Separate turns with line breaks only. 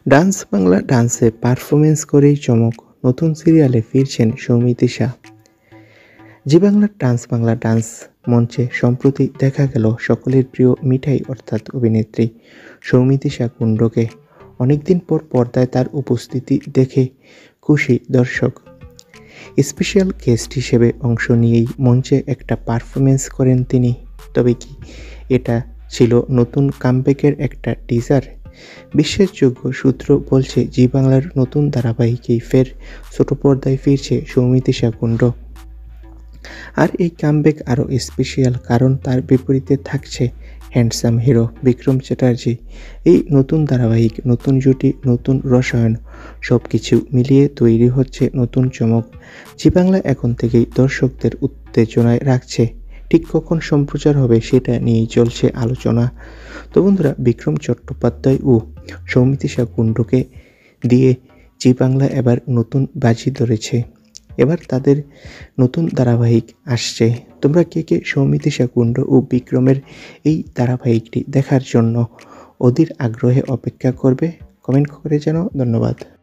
Dance Bangla ডান্সে performance করেই চমক, নতুন সিরিয়ালে ফিরছেন সৌমিতিশা। জি বাংলার ডান্স বাংলা ডান্স মঞ্চে সম্প্রতি দেখা গেল সকলের প্রিয় মিঠাই অর্থাৎ অভিনেত্রী সৌমিতিশা কুণ্ডুকে। অনেকদিন পর পর্দায় তার উপস্থিতি দেখে খুশি দর্শক। স্পেশাল গেস্ট হিসেবে অংশ নিয়েই মঞ্চে একটা পারফরমেন্স করেন তিনি। তবে কি এটা ছিল নতুন কামব্যাকের একটা টিজার? বিশ্বাসযোগ্য সূত্র বলছে জি বাংলার নতুন ধারাবাহিকেই ফের ছোট পর্দায় ফিরছে সৌমিতিশা কুণ্ডু। আর এই কামব্যাক আরও স্পেশাল কারণ তার বিপরীতে থাকছে হ্যান্ডসাম হিরো বিক্রম চ্যাটার্জি। এই নতুন ধারাবাহিক, নতুন জুটি, নতুন রসায়ন, সব কিছু মিলিয়ে তৈরি হচ্ছে নতুন চমক। জি বাংলা এখন থেকেই দর্শকদের উত্তেজনায় রাখছে। ঠিক কখন সম্প্রচার হবে সেটা নিয়েই চলছে আলোচনা। তো বন্ধুরা, বিক্রম চট্টোপাধ্যায় ও সৌমিতিশা কুণ্ডুকে দিয়ে জি বাংলা এবার নতুন বাজি ধরেছে। এবার তাদের নতুন ধারাবাহিক আসছে। তোমরা কে কে সৌমিতিশা কুণ্ডু ও বিক্রমের এই ধারাবাহিকটি দেখার জন্য অধীর আগ্রহে অপেক্ষা করবে? কমেন্ট করে জানাও। ধন্যবাদ।